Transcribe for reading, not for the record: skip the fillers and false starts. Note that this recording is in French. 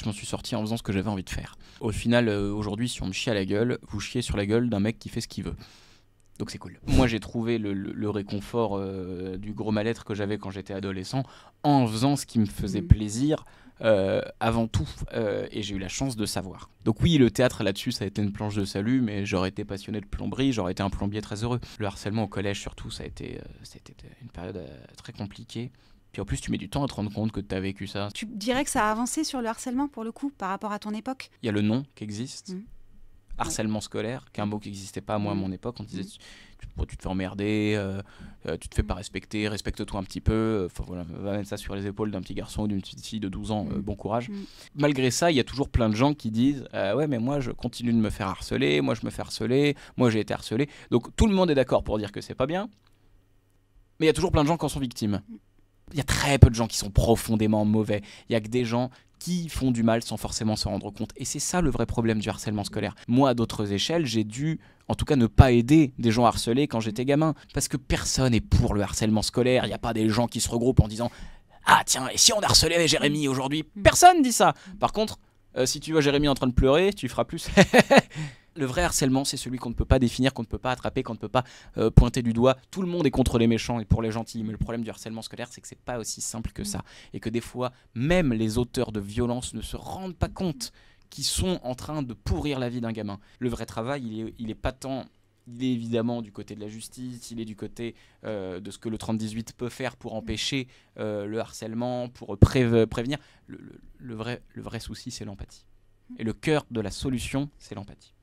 Je m'en suis sorti en faisant ce que j'avais envie de faire. Au final, aujourd'hui, si on me chie à la gueule, vous chiez sur la gueule d'un mec qui fait ce qu'il veut. Donc c'est cool. Moi, j'ai trouvé le réconfort du gros mal-être que j'avais quand j'étais adolescent en faisant ce qui me faisait plaisir avant tout. Et j'ai eu la chance de savoir. Donc oui, le théâtre là-dessus, ça a été une planche de salut, mais j'aurais été passionné de plomberie, j'aurais été un plombier très heureux. Le harcèlement au collège, surtout, c'était une période très compliquée. Puis en plus, tu mets du temps à te rendre compte que tu as vécu ça. Tu dirais que ça a avancé sur le harcèlement, pour le coup, par rapport à ton époque? Il y a le nom qui existe. Harcèlement scolaire, qui est un mot qui n'existait pas moi à mon époque. On disait tu te fais emmerder, tu te fais pas respecter, respecte-toi un petit peu. Voilà, va mettre ça sur les épaules d'un petit garçon ou d'une petite fille de 12 ans, bon courage. Malgré ça, il y a toujours plein de gens qui disent ouais, mais moi je continue de me faire harceler, moi je me fais harceler, moi j'ai été harcelé. Donc tout le monde est d'accord pour dire que c'est pas bien, mais il y a toujours plein de gens qui en sont victimes. Il y a très peu de gens qui sont profondément mauvais. Il y a que des gens qui font du mal sans forcément s'en rendre compte. Et c'est ça le vrai problème du harcèlement scolaire. Moi, à d'autres échelles, j'ai dû, en tout cas, ne pas aider des gens harcelés quand j'étais gamin. Parce que personne n'est pour le harcèlement scolaire. Il n'y a pas des gens qui se regroupent en disant « Ah tiens, et si on harcelait Jérémy aujourd'hui ?» Personne dit ça. Par contre, si tu vois Jérémy en train de pleurer, tu feras plus. Le vrai harcèlement, c'est celui qu'on ne peut pas définir, qu'on ne peut pas attraper, qu'on ne peut pas pointer du doigt. Tout le monde est contre les méchants et pour les gentils. Mais le problème du harcèlement scolaire, c'est que c'est pas aussi simple que ça. Et que des fois, même les auteurs de violence ne se rendent pas compte qu'ils sont en train de pourrir la vie d'un gamin. Le vrai travail, il est pas tant... Il est évidemment du côté de la justice, il est du côté de ce que le 30-18 peut faire pour empêcher le harcèlement, pour prévenir. Le vrai souci, c'est l'empathie. Et le cœur de la solution, c'est l'empathie.